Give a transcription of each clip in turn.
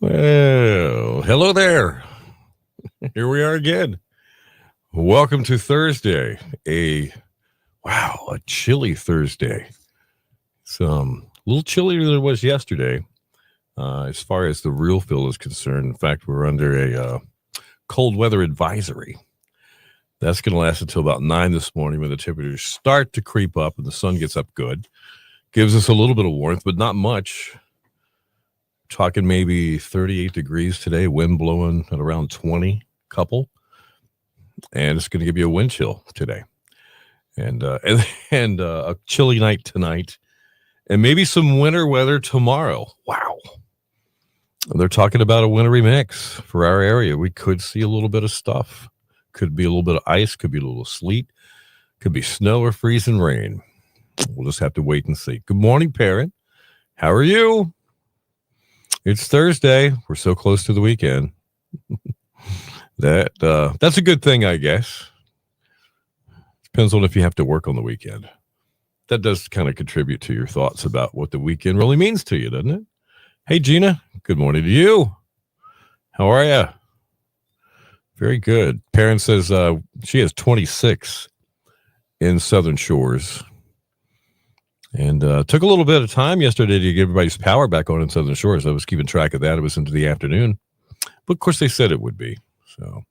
Well, hello there. Here we are again. Welcome to Thursday. A chilly Thursday. It's a little chillier than it was yesterday, as far as the real feel is concerned. In fact, we're under a cold weather advisory. That's going to last until about 9 this morning when the temperatures start to creep up and the sun gets up good. Gives us a little bit of warmth, but not much. Talking maybe 38 degrees today, wind blowing at around 20 couple, and it's going to give you a wind chill today, and a chilly night tonight, and maybe some winter weather tomorrow. Wow. They're talking about a wintry mix for our area. We could see a little bit of stuff. Could be a little bit of ice, could be a little sleet, could be snow or freezing rain. We'll just have to wait and see. Good morning, parent. How are you? It's Thursday. We're so close to the weekend. That's a good thing, I guess. Depends on if you have to work on the weekend. That does kind of contribute to your thoughts about what the weekend really means to you, doesn't it? Hey, Gina. Good morning to you. How are you? Very good. Perrin says she has 26 in Southern Shores. And took a little bit of time yesterday to get everybody's power back on in Southern Shores. I was keeping track of that. It was into the afternoon. But, of course, they said it would be. So,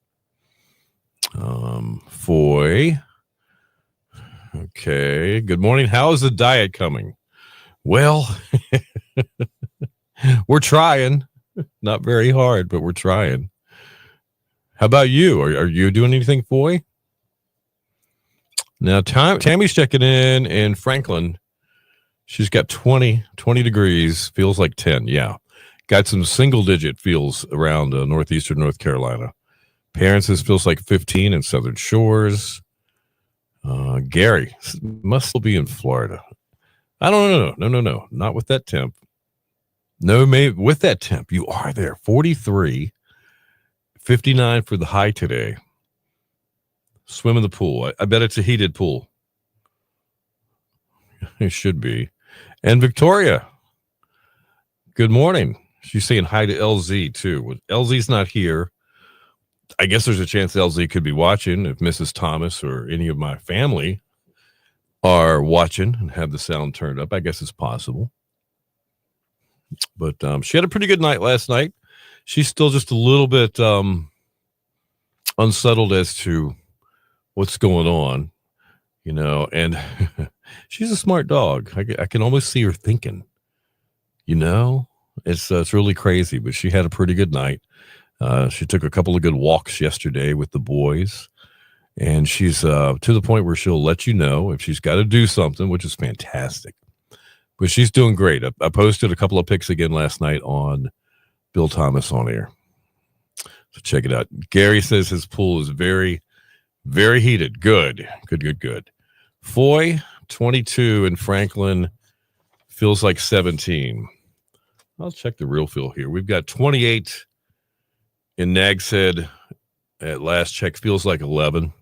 Foy. Okay. Good morning. How is the diet coming? Well, we're trying. Not very hard, but we're trying. How about you? Are you doing anything, Foy? Now, Tammy's checking in Franklin. She's got 20 degrees, feels like 10. Yeah. Got some single-digit feels around northeastern North Carolina. Parents says feels like 15 in Southern Shores. Gary must still be in Florida. I don't know. No. Not with that temp. No, maybe with that temp. You are there. 43, 59 for the high today. Swim in the pool. I bet it's a heated pool. It should be. And Victoria, good morning. She's saying hi to LZ, too. LZ's not here. I guess there's a chance LZ could be watching if Mrs. Thomas or any of my family are watching and have the sound turned up. I guess it's possible. But she had a pretty good night last night. She's still just a little bit unsettled as to what's going on, and she's a smart dog. I can almost see her thinking, it's really crazy, but she had a pretty good night. She took a couple of good walks yesterday with the boys, and she's to the point where she'll let you know if she's got to do something, which is fantastic. But she's doing great. I posted a couple of pics again last night on Bill Thomas on air. So check it out. Gary says his pool is very, very heated. Good. Foy, 22 in Franklin, feels like 17. I'll check the real feel here. We've got 28 in Nags Head at last check, feels like 11.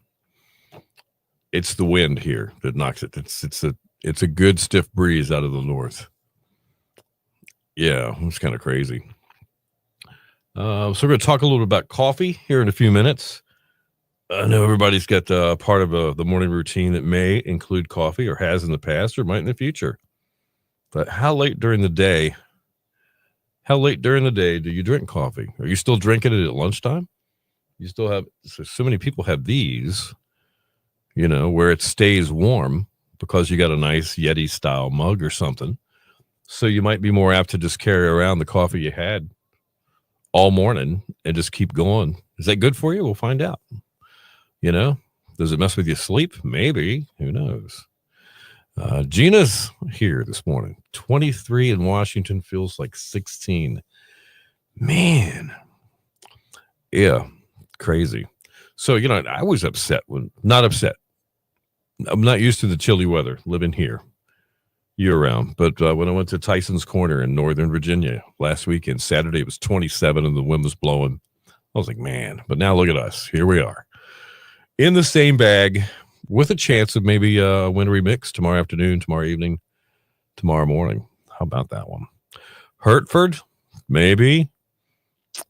It's the wind here that knocks it. It's a good stiff breeze out of the north. Yeah, it's kind of crazy. So we're going to talk a little bit about coffee here in a few minutes. I know everybody's got part of the morning routine that may include coffee or has in the past or might in the future. But how late during the day do you drink coffee? Are you still drinking it at lunchtime? You still have, so many people have these, where it stays warm because you got a nice Yeti style mug or something. So you might be more apt to just carry around the coffee you had all morning and just keep going. Is that good for you? We'll find out. Does it mess with your sleep? Maybe. Who knows? Gina's here this morning. 23 in Washington, feels like 16. Man. Yeah. Crazy. So, I was upset not upset. I'm not used to the chilly weather living here year round. But when I went to Tyson's Corner in Northern Virginia last weekend, Saturday, it was 27 and the wind was blowing. I was like, man, but now look at us. Here we are in the same bag with a chance of maybe a wintry mix tomorrow afternoon, tomorrow evening, tomorrow morning. How about that one? Hertford, maybe.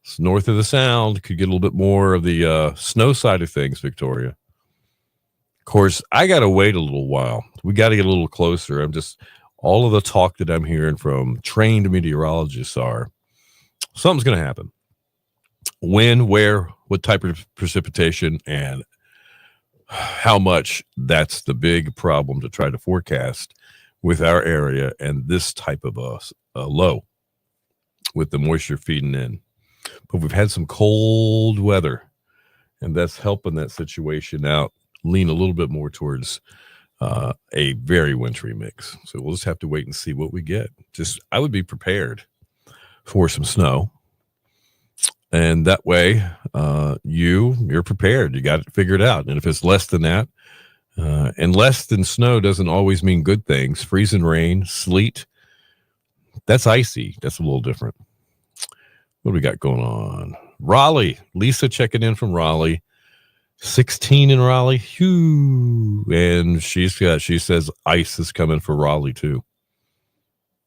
It's north of the Sound. Could get a little bit more of the snow side of things, Victoria. Of course, I got to wait a little while. We got to get a little closer. All of the talk that I'm hearing from trained meteorologists are something's going to happen. When, where, what type of precipitation, and how much, that's the big problem to try to forecast with our area and this type of a low with the moisture feeding in. But we've had some cold weather, and that's helping that situation out, lean a little bit more towards a very wintry mix. So we'll just have to wait and see what we get. I would be prepared for some snow. And that way, you're prepared. You got it figured out. And if it's less than that, and less than snow doesn't always mean good things. Freezing rain, sleet, that's icy. That's a little different. What do we got going on? Raleigh. Lisa checking in from Raleigh. 16 in Raleigh. Whew. And she says ice is coming for Raleigh too.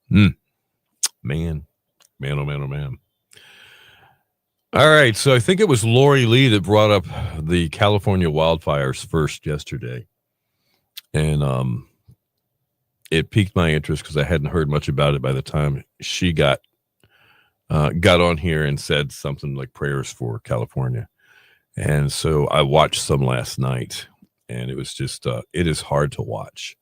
Man, oh man. All right, so I think it was Lori Lee that brought up the California wildfires first yesterday, and it piqued my interest because I hadn't heard much about it by the time she got on here and said something like prayers for California, and so I watched some last night, and it was just it is hard to watch,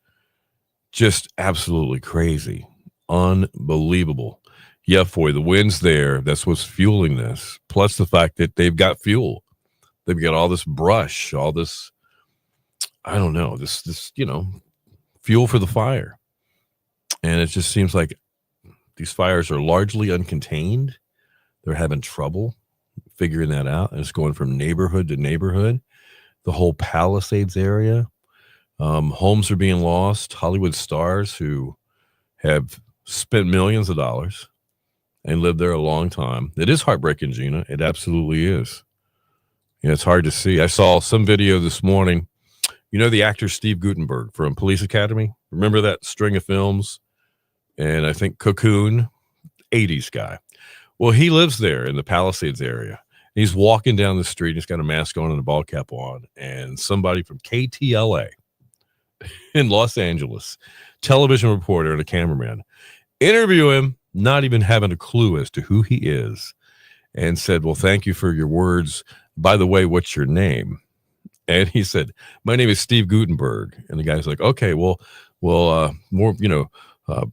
just absolutely crazy, unbelievable. Yeah, boy, the wind's there. That's what's fueling this. Plus the fact that they've got fuel. They've got all this brush, all this, I don't know, this fuel for the fire. And it just seems like these fires are largely uncontained. They're having trouble figuring that out. And it's going from neighborhood to neighborhood. The whole Palisades area. Homes are being lost. Hollywood stars who have spent millions of dollars and lived there a long time. It is heartbreaking, Gina. It absolutely is. It's hard to see. I saw some video this morning. You know the actor Steve Guttenberg from Police Academy? Remember that string of films? And I think Cocoon, 80s guy. Well, he lives there in the Palisades area. He's walking down the street. He's got a mask on and a ball cap on. And somebody from KTLA in Los Angeles, television reporter and a cameraman, interview him, not even having a clue as to who he is, and said, well, thank you for your words. By the way, what's your name? And he said, my name is Steve Guttenberg. And the guy's like, okay, well, more,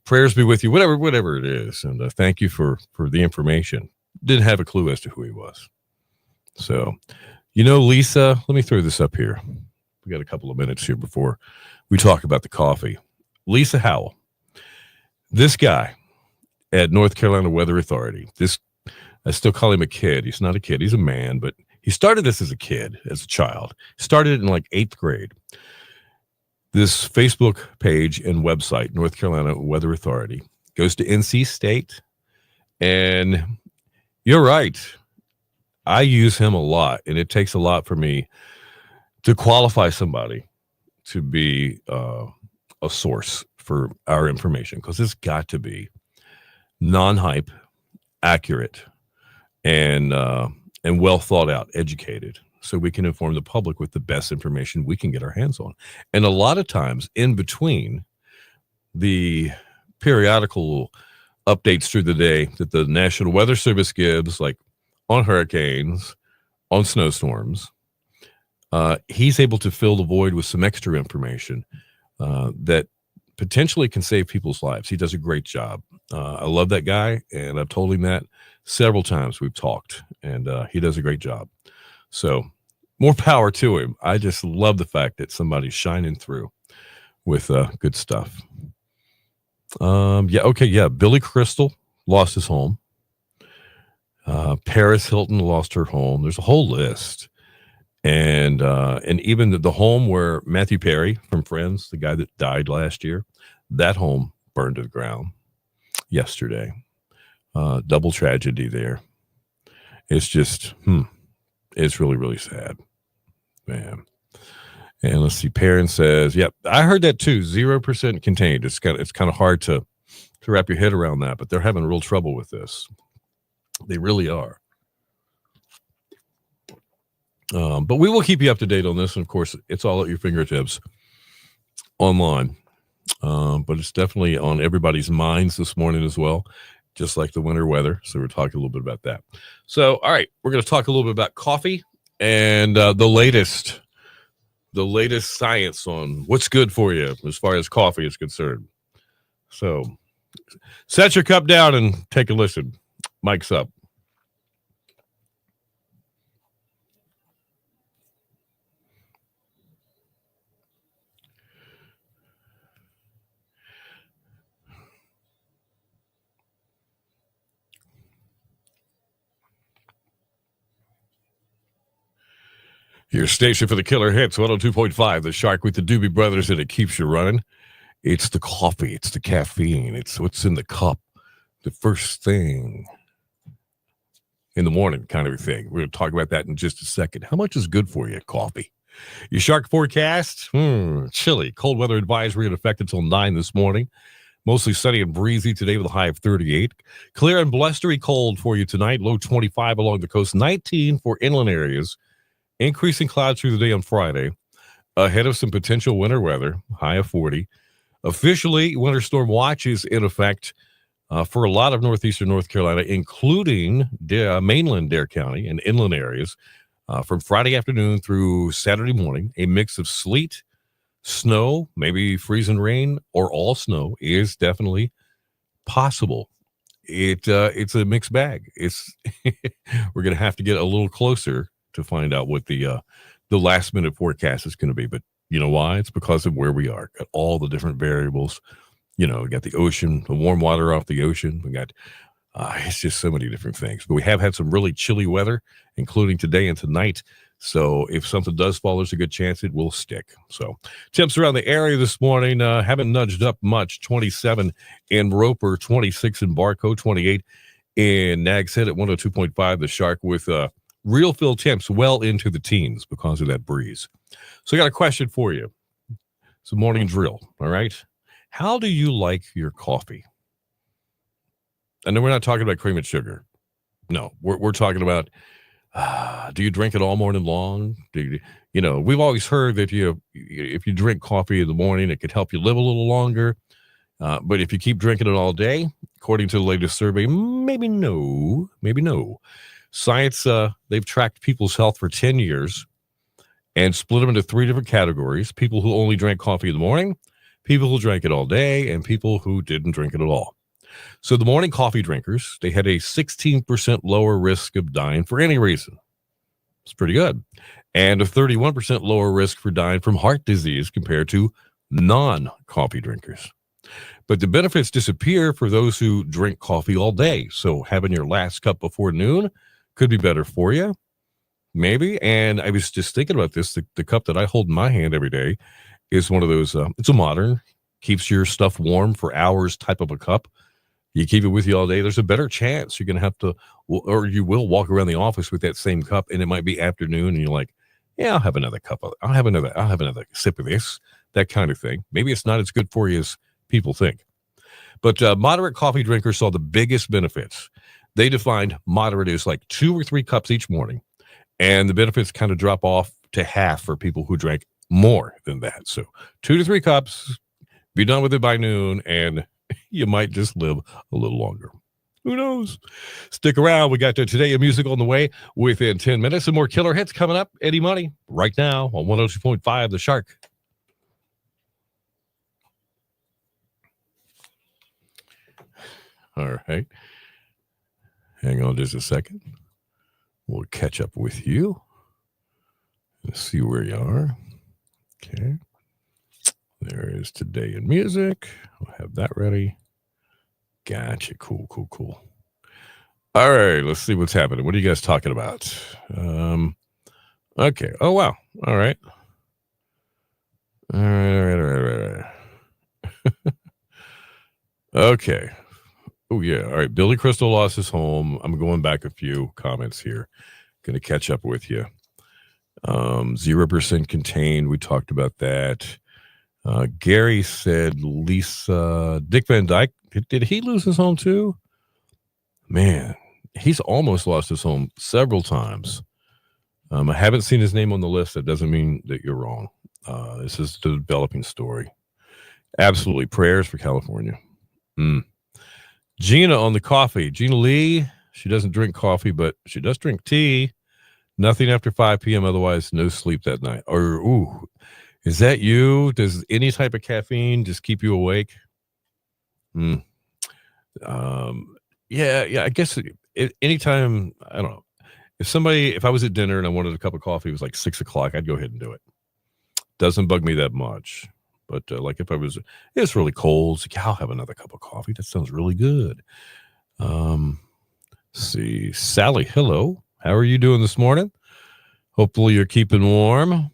prayers be with you, whatever it is. And thank you for the information. Didn't have a clue as to who he was. So, Lisa, let me throw this up here. We got a couple of minutes here before we talk about the coffee. Lisa Howell, this guy at North Carolina Weather Authority, I still call him a kid. He's not a kid. He's a man, but he started this as a kid, as a child. Started it in like 8th grade. This Facebook page and website, North Carolina Weather Authority, goes to NC State. And you're right. I use him a lot, and it takes a lot for me to qualify somebody to be a source for our information, because it's got to be non-hype, accurate, and well thought out, educated, so we can inform the public with the best information we can get our hands on. And a lot of times in between the periodical updates through the day that the National Weather Service gives, like on hurricanes, on snowstorms, he's able to fill the void with some extra information that potentially can save people's lives. He does a great job. I love that guy, and I've told him that several times. We've talked, and he does a great job. So more power to him. I just love the fact that somebody's shining through with good stuff. Billy Crystal lost his home. Paris Hilton lost her home. There's a whole list. And even the home where Matthew Perry from Friends, the guy that died last year, that home burned to the ground yesterday. Double tragedy there. It's just, it's really, really sad, man. And let's see, Perrin says, yep, I heard that too. 0% contained. It's kind of hard to wrap your head around that, but they're having real trouble with this. They really are. But we will keep you up to date on this. And of course, it's all at your fingertips online. But it's definitely on everybody's minds this morning as well, just like the winter weather. So we're talking a little bit about that. So, all right, we're going to talk a little bit about coffee and the latest science on what's good for you as far as coffee is concerned. So set your cup down and take a listen. Mike's up. Your station for the killer hits, 102.5, The Shark with the Doobie Brothers, and it keeps you running. It's the coffee. It's the caffeine. It's what's in the cup. The first thing in the morning kind of a thing. We're going to talk about that in just a second. How much is good for you, coffee? Your shark forecast, chilly. Cold weather advisory in effect until 9 this morning. Mostly sunny and breezy today with a high of 38. Clear and blustery cold for you tonight. Low 25 along the coast. 19 for inland areas. Increasing clouds through the day on Friday. Ahead of some potential winter weather. High of 40. Officially, winter storm watch is in effect for a lot of northeastern North Carolina, including mainland Dare County and inland areas. From Friday afternoon through Saturday morning, a mix of sleet, snow, maybe freezing rain, or all snow is definitely possible. It's a mixed bag. We're going to have to get a little closer to find out what the last minute forecast is going to be. But you know why? It's because of where we are. Got all the different variables. We got the ocean, the warm water off the ocean. We got it's just so many different things. But we have had some really chilly weather, including today and tonight. So if something does fall, there's a good chance it will stick. So temps around the area this morning haven't nudged up much. 27 in Roper, 26 in Barco, 28 in Nags Head at 102.5. The Shark with real feel temps well into the teens because of that breeze. So I got a question for you. It's a morning drill, all right? How do you like your coffee? And then we're not talking about cream and sugar. No, we're talking about, do you drink it all morning long? We've always heard that if you drink coffee in the morning, it could help you live a little longer. But if you keep drinking it all day, according to the latest survey, maybe no. Science, they've tracked people's health for 10 years and split them into 3 different categories. People who only drank coffee in the morning, people who drank it all day, and people who didn't drink it at all. So the morning coffee drinkers, they had a 16% lower risk of dying for any reason. It's pretty good. And a 31% lower risk for dying from heart disease compared to non-coffee drinkers. But the benefits disappear for those who drink coffee all day. So having your last cup before noon could be better for you, maybe. And I was just thinking about this. The cup that I hold in my hand every day is one of those, it's a modern, keeps your stuff warm for hours type of a cup. You keep it with you all day, there's a better chance you're going to have to, or you will walk around the office with that same cup, and it might be afternoon, and you're like, yeah, I'll have another cup. I'll have another sip of this, that kind of thing. Maybe it's not as good for you as people think. But moderate coffee drinkers saw the biggest benefits. They defined moderate as like 2 or 3 cups each morning, and the benefits kind of drop off to half for people who drank more than that. So 2 to 3 cups, be done with it by noon, and you might just live a little longer. Who knows? Stick around. We got Today in Music on the way within 10 minutes. Some more killer hits coming up. Eddie Money right now on 102.5 The Shark. All right. Hang on just a second. We'll catch up with you. Let's see where you are. Okay. There is Today in Music. We'll have that ready. Gotcha. Cool. All right. Let's see what's happening. What are you guys talking about? Okay. Oh, wow. All right. All right. Okay. Oh, yeah. All right. Billy Crystal lost his home. I'm going back a few comments here. Going to catch up with you. 0% contained. We talked about that. Gary said Lisa, Dick Van Dyke, did he lose his home too? Man, he's almost lost his home several times. I haven't seen his name on the list. That doesn't mean that you're wrong. This is the developing story. Absolutely. Prayers for California. Gina on the coffee. Gina Lee, she doesn't drink coffee, but she does drink tea. Nothing after 5 p.m. Otherwise, no sleep that night. Or, is that you? Does any type of caffeine just keep you awake? Yeah, I guess anytime, I don't know. If I was at dinner and I wanted a cup of coffee, it was like 6 o'clock, I'd go ahead and do it. Doesn't bug me that much. But like if it's really cold, it's like, I'll have another cup of coffee. That sounds really good. See, Sally, hello. How are you doing this morning? Hopefully you're keeping warm.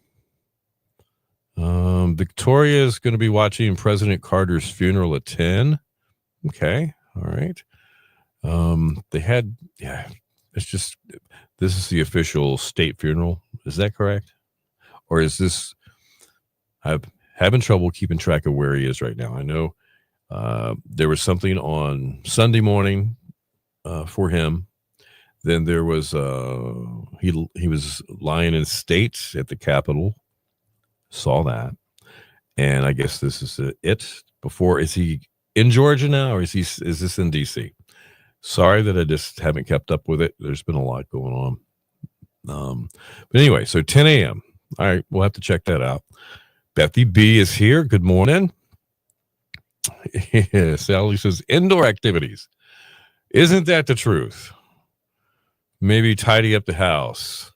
Victoria is going to be watching President Carter's funeral at 10. Okay. All right. It's just, this is the official state funeral. Is that correct? Or is this, I'm having trouble keeping track of where he is right now. I know there was something on Sunday morning for him. Then there was, he was lying in state at the Capitol. Saw that. And I guess this is it. Before, is he in Georgia now, or is this in DC? Sorry that I just haven't kept up with it. There's been a lot going on. But anyway, so 10 a.m. All right, we'll have to check that out. Bethy B is here. Good morning. Sally says indoor activities. Isn't that the truth? Maybe tidy up the house.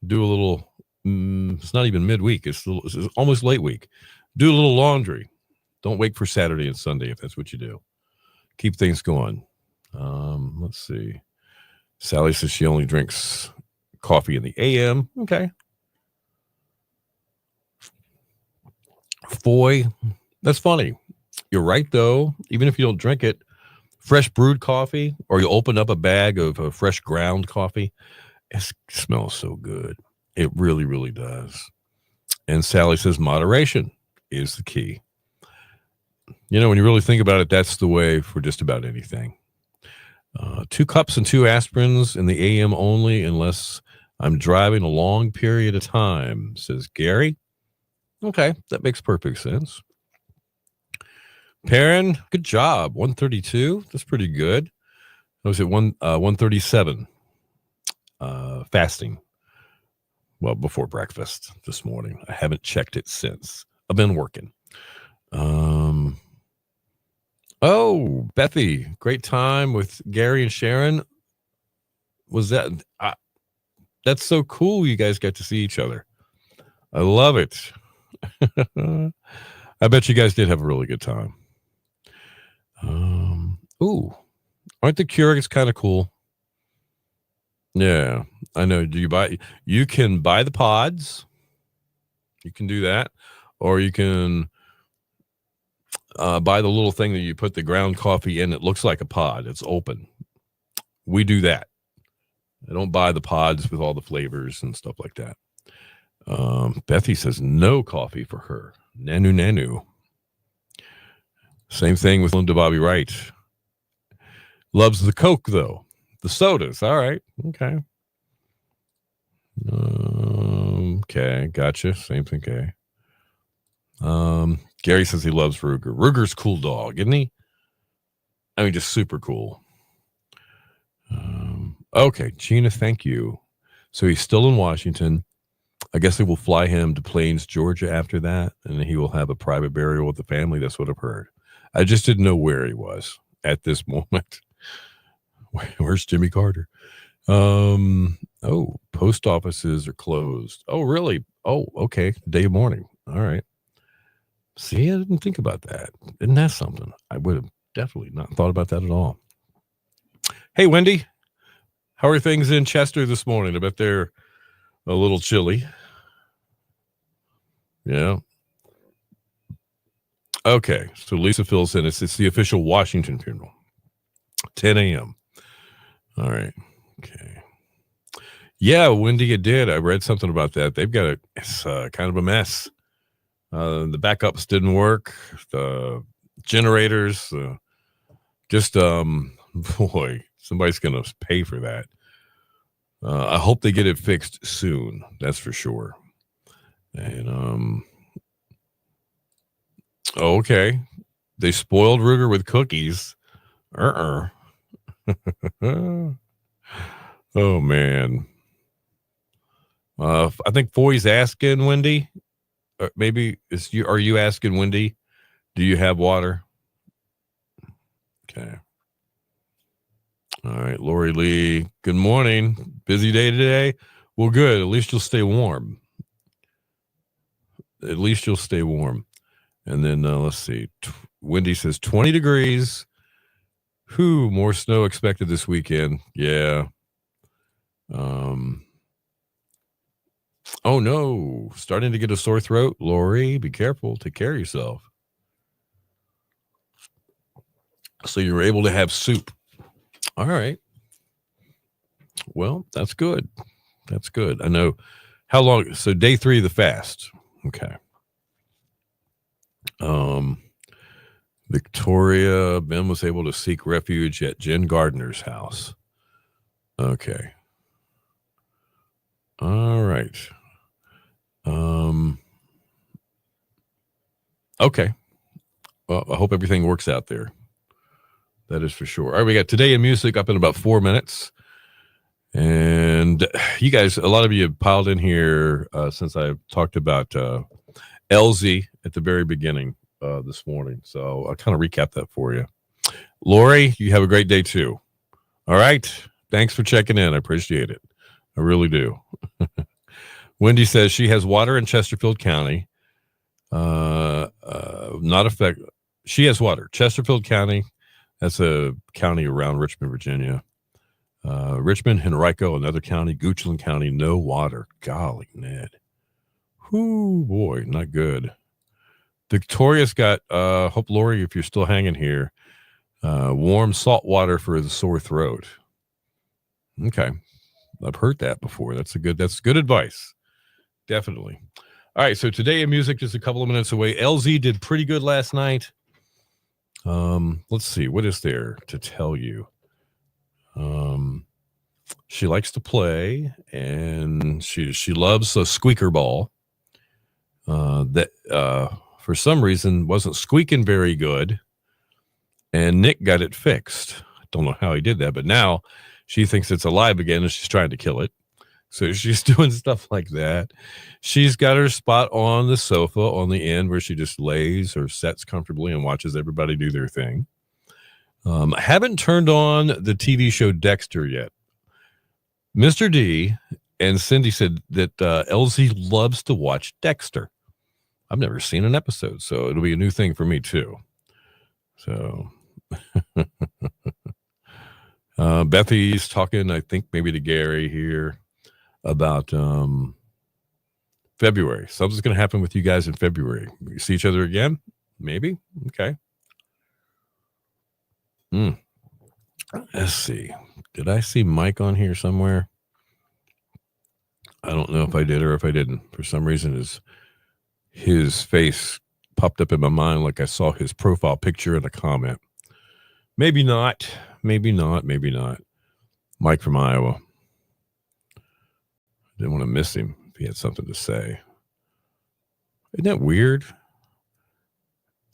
Do a little. It's not even midweek. It's almost late week. Do a little laundry. Don't wait for Saturday and Sunday if that's what you do. Keep things going. Let's see. Sally says she only drinks coffee in the AM. Okay. Foy, that's funny. You're right, though. Even if you don't drink it, fresh brewed coffee, or you open up a bag of fresh ground coffee, it smells so good. It really, really does. And Sally says moderation is the key. You know, when you really think about it, that's the way for just about anything. 2 cups and 2 aspirins in the AM only, unless I'm driving a long period of time, says Gary. Okay, that makes perfect sense. Perrin, good job. 132. That's pretty good. I was at 137. Fasting. Well, before breakfast this morning. I haven't checked it since. I've been working. Oh, Bethy, great time with Gary and Sharon. Was that? That's so cool. You guys got to see each other. I love it. I bet you guys did have a really good time. Aren't the Keurigs kind of cool? Yeah, I know. You can buy the pods. You can do that. Or you can buy the little thing that you put the ground coffee in. It looks like a pod. It's open. We do that. I don't buy the pods with all the flavors and stuff like that. Bethy says no coffee for her. Nanu. Same thing with Linda Bobby Wright. Loves the Coke, though. The sodas. All right. Okay. Okay. Gotcha. Same thing. Okay. Gary says he loves Ruger. Ruger's cool dog, isn't he? I mean, just super cool. Okay. Gina, thank you. So he's still in Washington. I guess they will fly him to Plains, Georgia after that, and he will have a private burial with the family. That's what I've heard. I just didn't know where he was at this moment. Where's Jimmy Carter? Post offices are closed. Oh, really? Oh, okay. Day of mourning. All right. See, I didn't think about that. Isn't that something? I would have definitely not thought about that at all. Hey, Wendy. How are things in Chester this morning? I bet they're a little chilly. Yeah. Okay. So Lisa fills in. It's the official Washington funeral. 10 a.m. All right. Okay. Yeah, Wendy, you did. I read something about that. They've got it's kind of a mess. The backups didn't work. The generators, boy, somebody's going to pay for that. I hope they get it fixed soon. That's for sure. And okay, they spoiled Ruger with cookies. Oh man. I think Foy's asking Wendy. Maybe it's you. Are you asking Wendy? Do you have water? Okay. All right, Lori Lee. Good morning. Busy day today. Well, good. At least you'll stay warm. At least you'll stay warm. And then let's see. Wendy says 20 degrees. Whew, more snow expected this weekend. Yeah. Oh no, starting to get a sore throat. Lori, be careful. Take care of yourself. So you were able to have soup. All right. Well, that's good. That's good. I know. How long? So day 3 of the fast. Okay. Victoria, Ben was able to seek refuge at Jen Gardner's house. Okay. All right. Okay. Well, I hope everything works out there. That is for sure. All right, we got Today in Music up in about 4 minutes. And you guys, a lot of you have piled in here since I talked about LZ at the very beginning this morning. So I'll kind of recap that for you. Lori, you have a great day too. All right. Thanks for checking in. I appreciate it. I really do. Wendy says she has water in Chesterfield County. Not affect. She has water. Chesterfield County. That's a county around Richmond, Virginia. Richmond, Henrico, another county. Goochland County, no water. Golly, Ned. Whoo, boy, not good. Victoria's got, hope Lori, if you're still hanging here, warm salt water for the sore throat. Okay. I've heard that before. That's good advice. Definitely. All right. So Today in Music, just a couple of minutes away. LZ did pretty good last night. Let's see. What is there to tell you? She likes to play and she loves a squeaker ball. That for some reason wasn't squeaking very good. And Nick got it fixed. I don't know how he did that, but now she thinks it's alive again and she's trying to kill it. So she's doing stuff like that. She's got her spot on the sofa on the end where she just lays or sits comfortably and watches everybody do their thing. I haven't turned on the TV show Dexter yet. Mr. D and Cindy said that LZ loves to watch Dexter. I've never seen an episode, so it'll be a new thing for me too. So Bethy's talking, I think maybe to Gary here about February. Something's going to happen with you guys in February. We see each other again? Maybe. Okay. Let's see. Did I see Mike on here somewhere? I don't know if I did or if I didn't. For some reason, his face popped up in my mind like I saw his profile picture in a comment. Maybe not. Maybe not. Maybe not. Mike from Iowa. Didn't want to miss him if he had something to say. Isn't that weird?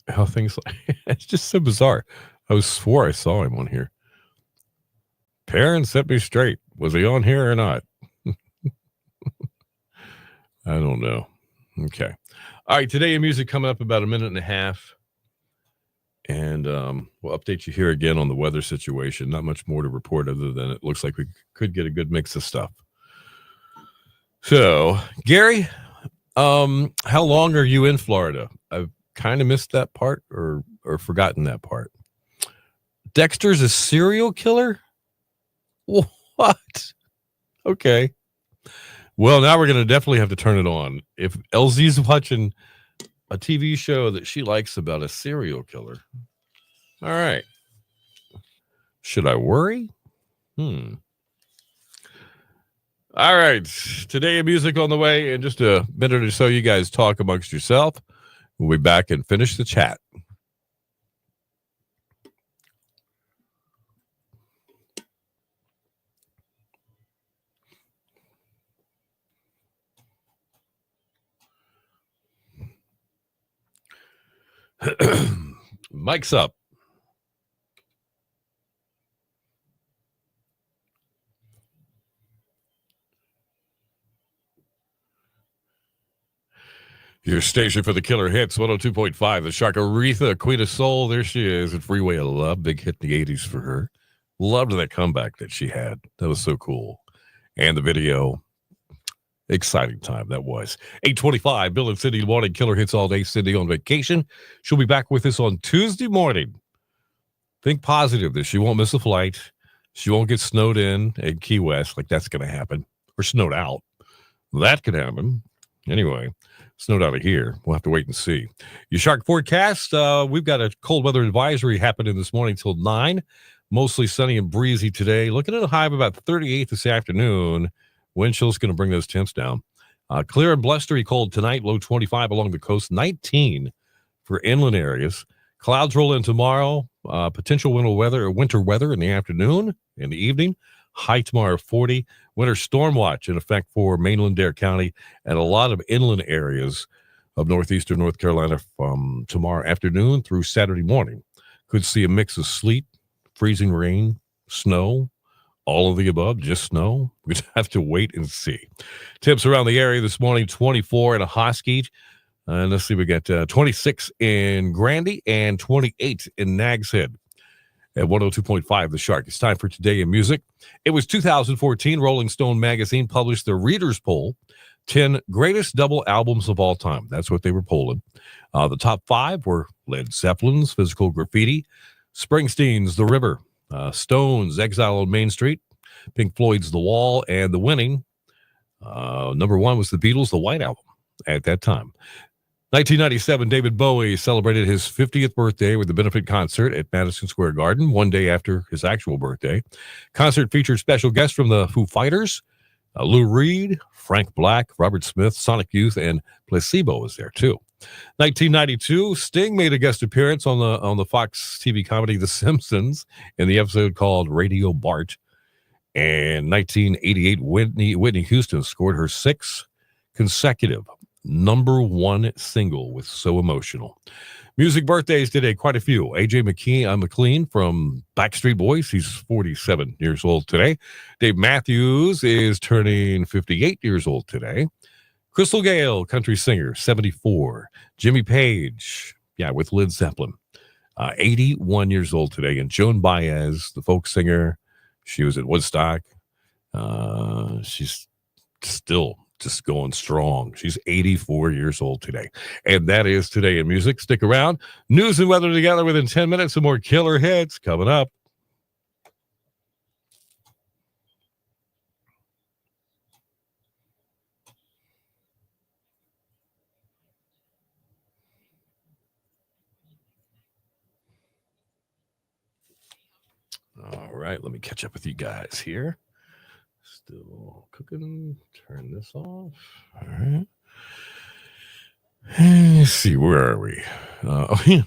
How things like it's just so bizarre. I swore I saw him on here. Perrin set me straight. Was he on here or not? I don't know. Okay. All right. Today in Music coming up about a minute and a half. And we'll update you here again on the weather situation. Not much more to report other than it looks like we could get a good mix of stuff. So, Gary, how long are you in Florida? I've kind of missed that part or forgotten that part. Dexter's a serial killer? What? Okay. Well, now we're going to definitely have to turn it on. If LZ's watching a TV show that she likes about a serial killer. All right. Should I worry? All right. Today in Music on the way. In just a minute or so, you guys talk amongst yourself. We'll be back and finish the chat. Mike's up. Your station for the killer hits, 102.5. The Shark, Aretha, Queen of Soul. There she is at Freeway of Love. Big hit in the 80s for her. Loved that comeback that she had. That was so cool. And the video. Exciting time that was. 8:25. Bill and Cindy morning killer hits all day. Cindy on vacation. She'll be back with us on Tuesday morning. Think positive that she won't miss a flight. She won't get snowed in at Key West. Like that's going to happen. Or snowed out. That could happen. Anyway, snowed out of here. We'll have to wait and see. Your Shark forecast. We've got a cold weather advisory happening this morning till 9. Mostly sunny and breezy today. Looking at a high of about 38 this afternoon. Wind chill's going to bring those temps down. Clear and blustery cold tonight. Low 25 along the coast. 19 for inland areas. Clouds roll in tomorrow. Potential winter weather in the afternoon and the evening. High tomorrow 40. Winter storm watch in effect for mainland Dare County and a lot of inland areas of northeastern North Carolina from tomorrow afternoon through Saturday morning. Could see a mix of sleet, freezing rain, snow, all of the above, just snow. We'd have to wait and see. Temps around the area this morning, 24 in Hoskeet. And let's see, we got 26 in Grandy and 28 in Nags Head. At 102.5 The Shark. It's time for Today in Music. It was 2014. Rolling Stone magazine published the Readers' Poll, 10 greatest double albums of all time. That's what they were polling. The top 5 were Led Zeppelin's Physical Graffiti, Springsteen's The River, Stone's Exile on Main Street, Pink Floyd's The Wall, and the winning number 1 was the Beatles' The White Album at that time. 1997, David Bowie celebrated his 50th birthday with a benefit concert at Madison Square Garden, one day after his actual birthday. Concert featured special guests from the Foo Fighters, Lou Reed, Frank Black, Robert Smith, Sonic Youth, and Placebo was there too. 1992, Sting made a guest appearance on the Fox TV comedy The Simpsons in the episode called Radio Bart. And 1988, Whitney Houston scored her 6th consecutive number 1 single with So Emotional. Music birthdays today, quite a few. AJ McLean from Backstreet Boys, he's 47 years old today. Dave Matthews is turning 58 years old today. Crystal Gale, country singer, 74. Jimmy Page, with Led Zeppelin, 81 years old today. And Joan Baez, the folk singer, she was at Woodstock. She's still just going strong. She's 84 years old today. And that is Today in Music. Stick around. News and weather together within 10 minutes. Some more killer hits coming up. All right, let me catch up with you guys here. Still cooking. Turn this off. All right. Let's see, where are we?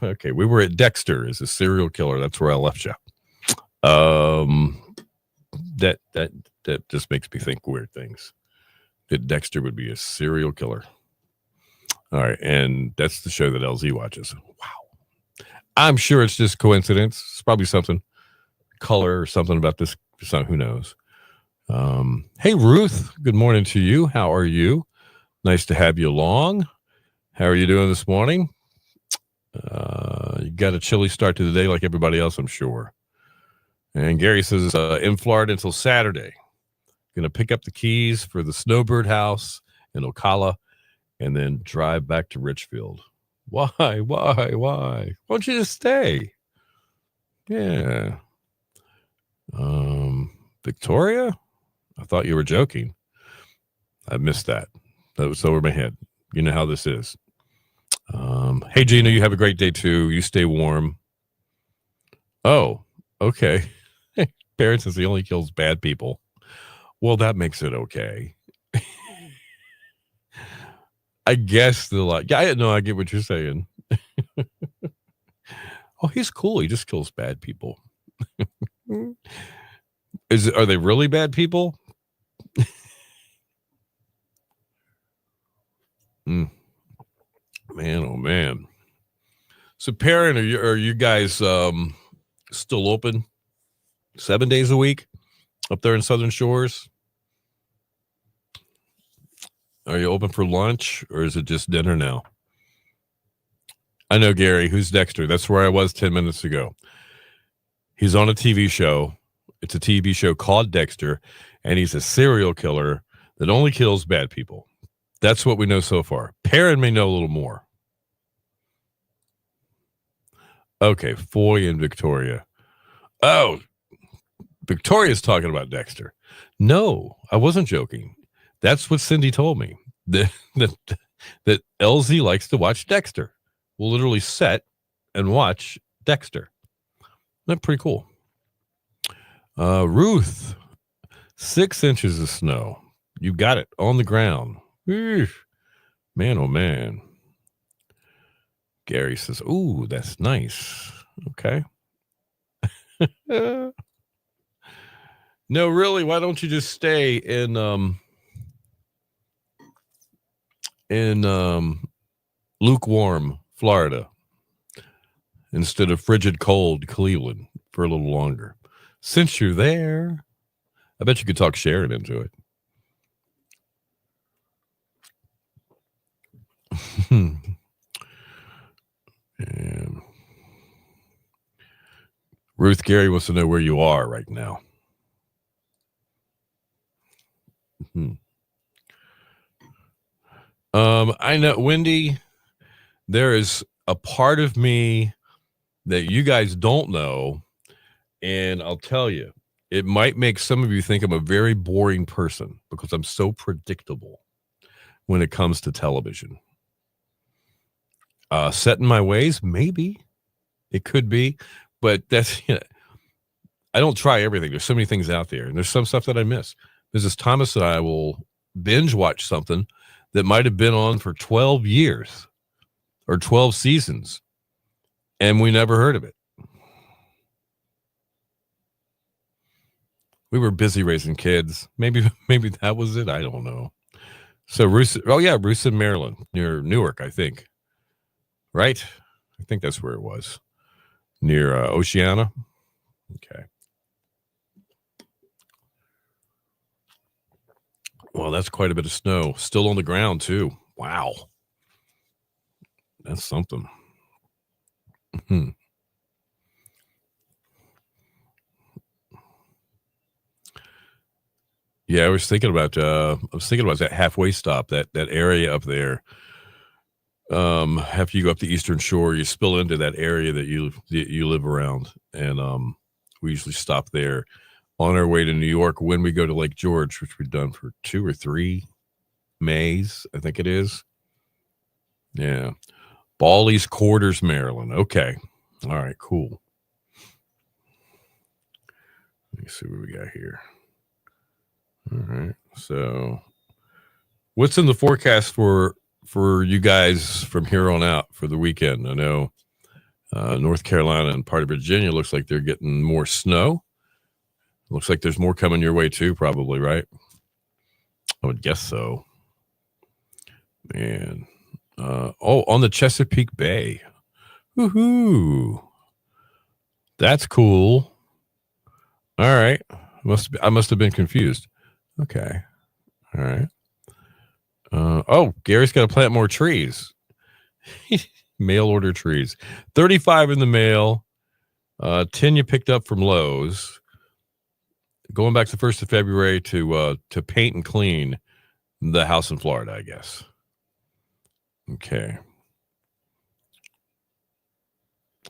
Okay, we were at Dexter as a serial killer. That's where I left you. That just makes me think weird things. That Dexter would be a serial killer. All right, and that's the show that LZ watches. Wow. I'm sure it's just coincidence. It's probably something, color or something about this. Who knows? Hey, Ruth, good morning to you. How are you? Nice to have you along. How are you doing this morning? You got a chilly start to the day like everybody else, I'm sure. And Gary says, in Florida until Saturday. Going to pick up the keys for the Snowbird House in Ocala and then drive back to Richfield. Why? Why don't you just stay? Yeah. Victoria? I thought you were joking. I missed that. That was over my head. You know how this is. Hey, Gina, you have a great day too. You stay warm. Oh, okay. Parents says he only kills bad people. Well, that makes it okay. I guess I get what you're saying. Oh, he's cool. He just kills bad people. Are they really bad people? Man, oh man. So, Perrin, are you guys still open 7 days a week up there in Southern Shores? Are you open for lunch, or is it just dinner now? I know, Gary. Who's Dexter? That's where I was 10 minutes ago. He's on a TV show. It's a TV show called Dexter, and he's a serial killer that only kills bad people. That's what we know so far. Perrin may know a little more. Okay, Foy and Victoria. Oh, Victoria's talking about Dexter. No, I wasn't joking. That's what Cindy told me. That LZ likes to watch Dexter. We'll literally sit and watch Dexter. That's pretty cool. Ruth, 6 inches of snow. You got it on the ground. Eesh. Man, oh man. Gary says, "Ooh, that's nice." Okay. No, really. Why don't you just stay in lukewarm Florida instead of frigid cold Cleveland for a little longer? Since you're there, I bet you could talk Sharon into it. And Ruth, Gary wants to know where you are right now. I know, Wendy, there is a part of me that you guys don't know, and I'll tell you, it might make some of you think I'm a very boring person because I'm so predictable when it comes to television. Set in my ways, maybe it could be, but that's, I don't try everything. There's so many things out there, and there's some stuff that I miss. Mrs. Thomas and I will binge watch something that might have been on for 12 years or 12 seasons, and we never heard of it. We were busy raising kids. Maybe that was it. I don't know. So Bruce in Maryland, near Newark, I think. Right? I think that's where it was. Near Oceana. Okay. Well, that's quite a bit of snow. Still on the ground, too. Wow. That's something. Yeah, I was thinking about that halfway stop, that area up there. After you go up the Eastern Shore, you spill into that area that you live around, and we usually stop there on our way to New York when we go to Lake George, which we've done for 2 or 3 Mays, I think it is. Yeah, Bawley's Quarters, Maryland. Okay, all right, cool. Let me see what we got here. All right, so what's in the forecast for you guys from here on out for the weekend? I know North Carolina and part of Virginia looks like they're getting more snow. Looks like there's more coming your way too, probably, right? I would guess so. Man. On the Chesapeake Bay. Woohoo. That's cool. All right. I must have been confused. Okay. All right. Gary's got to plant more trees. Mail order trees. 35 in the mail. 10 you picked up from Lowe's. Going back to the 1st of February to paint and clean the house in Florida, I guess. Okay.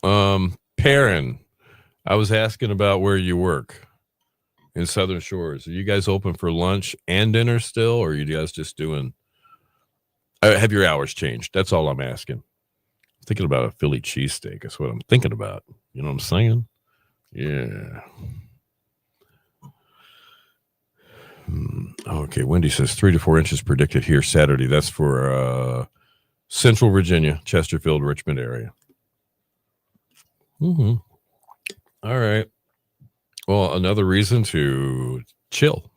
Perrin, I was asking about where you work in Southern Shores. Are you guys open for lunch and dinner still, or are you guys just doing? Have your hours changed? That's all I'm asking. I'm thinking about a Philly cheesesteak. That's what I'm thinking about. You know what I'm saying? Yeah. Okay, Wendy says 3 to 4 inches predicted here Saturday. That's for Central Virginia, Chesterfield, Richmond area. All right. Well, another reason to chill.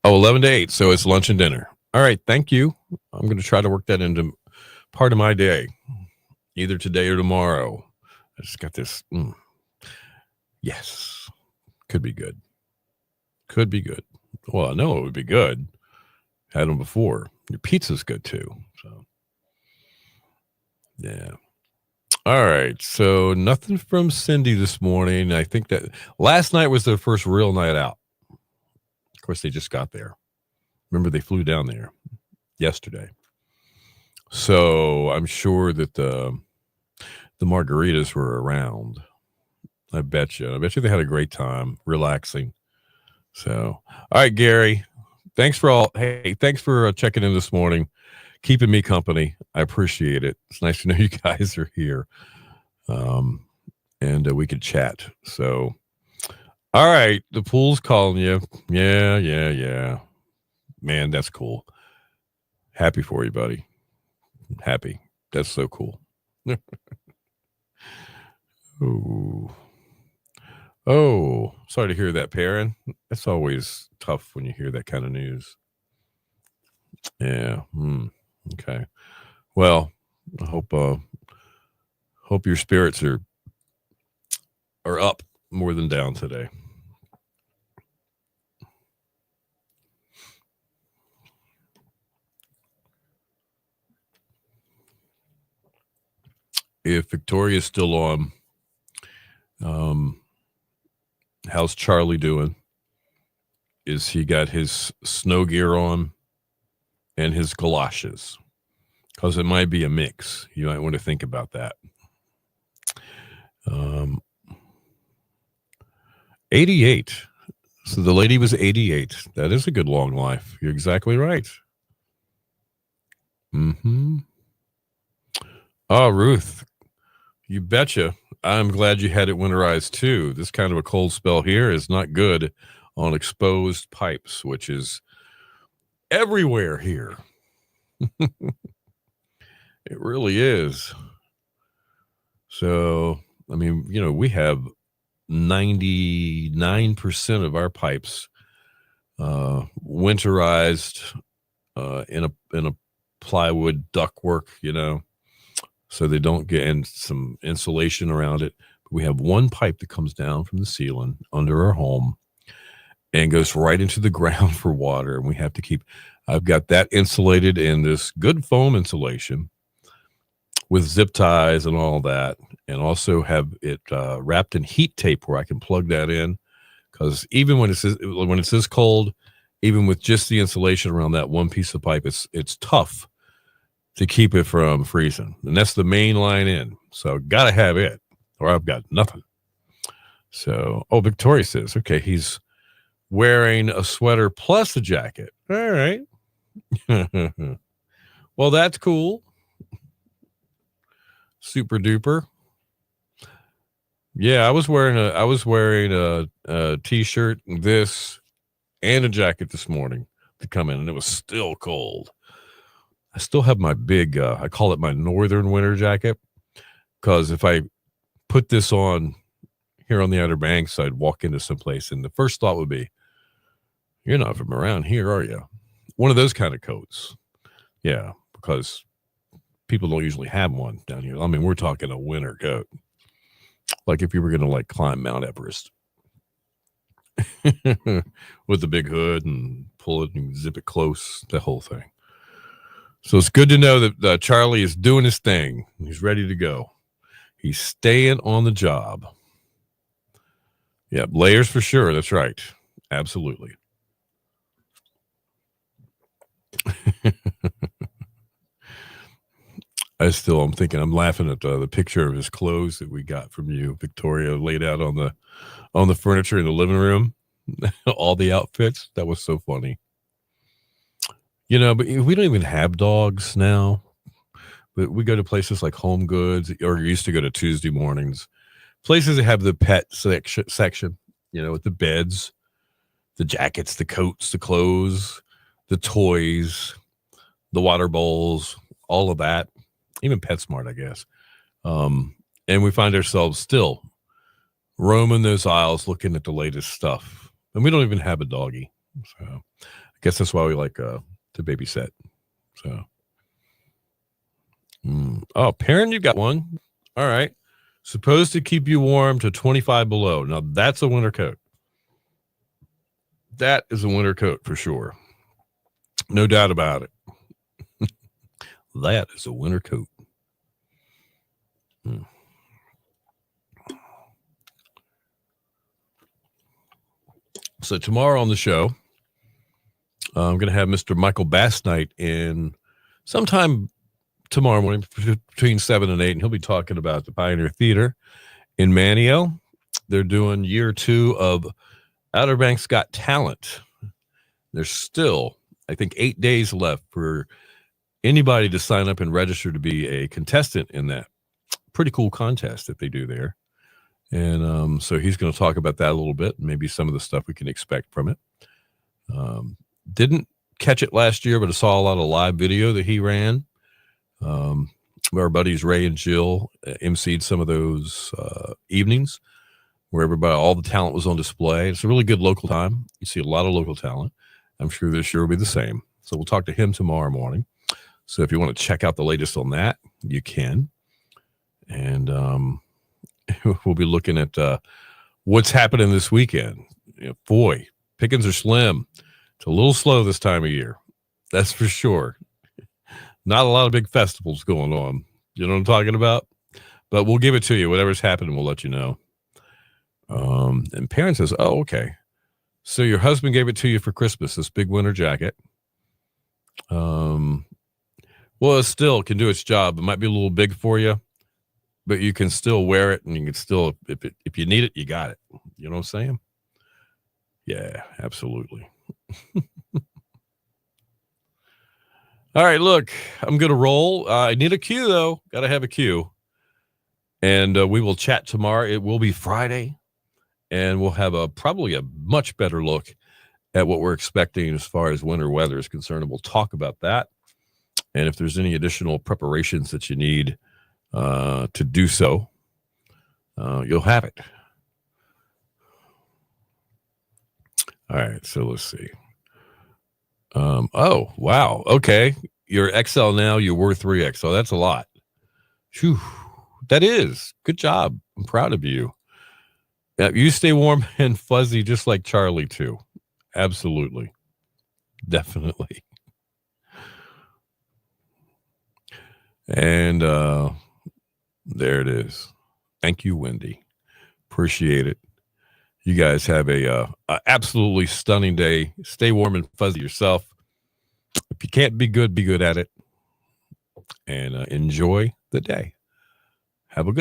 11 to 8, so it's lunch and dinner. All right, thank you. I'm going to try to work that into part of my day. either today or tomorrow. I just got this. Yes, could be good. Could be good. Well, I know it would be good. Had them before. Your pizza's good too. So, yeah. All right. So nothing from Cindy this morning. I think that last night was their first real night out. Of course, they just got there. Remember, they flew down there yesterday. So I'm sure that the margaritas were around. I bet you. I bet you they had a great time, relaxing. So, all right, Gary. Thanks for checking in this morning, keeping me company. I appreciate it. It's nice to know you guys are here, and we could chat. So, all right, the pool's calling you. Yeah. Man, that's cool. Happy for you, buddy. Happy. That's so cool. Oh, sorry to hear that, Perrin. It's always tough when you hear that kind of news. Yeah. Okay. Well, I hope your spirits are up more than down today. If Victoria's still on, how's Charlie doing? Is he got his snow gear on and his galoshes? Because it might be a mix. You might want to think about that. 88. So the lady was 88. That is a good long life. You're exactly right. Oh, Ruth, you betcha. I'm glad you had it winterized too. This kind of a cold spell here is not good on exposed pipes, which is everywhere here. It really is. So, I mean, we have 99% of our pipes winterized in a plywood ductwork, so they don't get in some insulation around it. But we have one pipe that comes down from the ceiling under our home and goes right into the ground for water. And we have to I've got that insulated in this good foam insulation with zip ties and all that. And also have it wrapped in heat tape where I can plug that in. Because even when it's this cold, even with just the insulation around that one piece of pipe, it's tough to keep it from freezing. And that's the main line in. So got to have it or I've got nothing. So, Victoria says, okay, he's wearing a sweater plus a jacket. All right. Well, that's cool. Super duper. Yeah, I was wearing a t-shirt, this, and a jacket this morning to come in, and it was still cold. I still have my big, I call it my northern winter jacket, because if I put this on here on the Outer Banks, I'd walk into someplace, and the first thought would be, "You're not from around here, are you?" One of those kind of coats. Yeah, because people don't usually have one down here. I mean, we're talking a winter coat. Like if you were going to climb Mount Everest with the big hood and pull it and zip it close, the whole thing. So it's good to know that Charlie is doing his thing. He's ready to go. He's staying on the job. Yeah, layers for sure. That's right. Absolutely. I'm thinking, I'm laughing at the picture of his clothes that we got from you, Victoria, laid out on the furniture in the living room. All the outfits. That was so funny. But we don't even have dogs now. But we go to places like Home Goods, or used to go to Tuesday mornings. Places that have the pet section, with the beds, the jackets, the coats, the clothes, the toys, the water bowls, all of that. Even PetSmart, I guess. And we find ourselves still roaming those aisles looking at the latest stuff. And we don't even have a doggy. So I guess that's why we like to babysit. So Oh, Perrin, you got one. All right. Supposed to keep you warm to 25 below. Now, that's a winter coat. That is a winter coat for sure. No doubt about it. That is a winter coat. So tomorrow on the show, I'm going to have Mr. Michael Bassnight in sometime tomorrow morning between 7 and 8, and he'll be talking about the Pioneer Theater in Manteo. They're doing year 2 of Outer Banks Got Talent. There's still, I think, 8 days left for anybody to sign up and register to be a contestant in that pretty cool contest that they do there. And so he's going to talk about that a little bit, maybe some of the stuff we can expect from it. Didn't catch it last year, but I saw a lot of live video that he ran. Our buddies Ray and Jill emceed some of those evenings where all the talent was on display. It's a really good local time. You see a lot of local talent. I'm sure this year will be the same. So we'll talk to him tomorrow morning. So if you want to check out the latest on that, you can. And we'll be looking at what's happening this weekend. Boy, pickings are slim. It's a little slow this time of year. That's for sure. Not a lot of big festivals going on. You know what I'm talking about? But we'll give it to you. Whatever's happening, we'll let you know. And Perrin says, oh, okay. So your husband gave it to you for Christmas, this big winter jacket. Well, it still can do its job. It might be a little big for you, but you can still wear it, and you can still, if you need it, you got it. You know what I'm saying? Yeah, absolutely. All right, look, I'm going to roll. I need a cue, though. Got to have a cue. And we will chat tomorrow. It will be Friday, and we'll have probably a much better look at what we're expecting as far as winter weather is concerned. And we'll talk about that. And if there's any additional preparations that you need to do so, you'll have it. All right, so let's see. Oh, wow. Okay. You're XL now. You were 3XL. That's a lot. Whew. That is. Good job. I'm proud of you. Yeah, you stay warm and fuzzy just like Charlie, too. Absolutely. Definitely. And there it is. Thank you, Wendy. Appreciate it. You guys have a absolutely stunning day. Stay warm and fuzzy yourself. If you can't be good at it. And enjoy the day. Have a good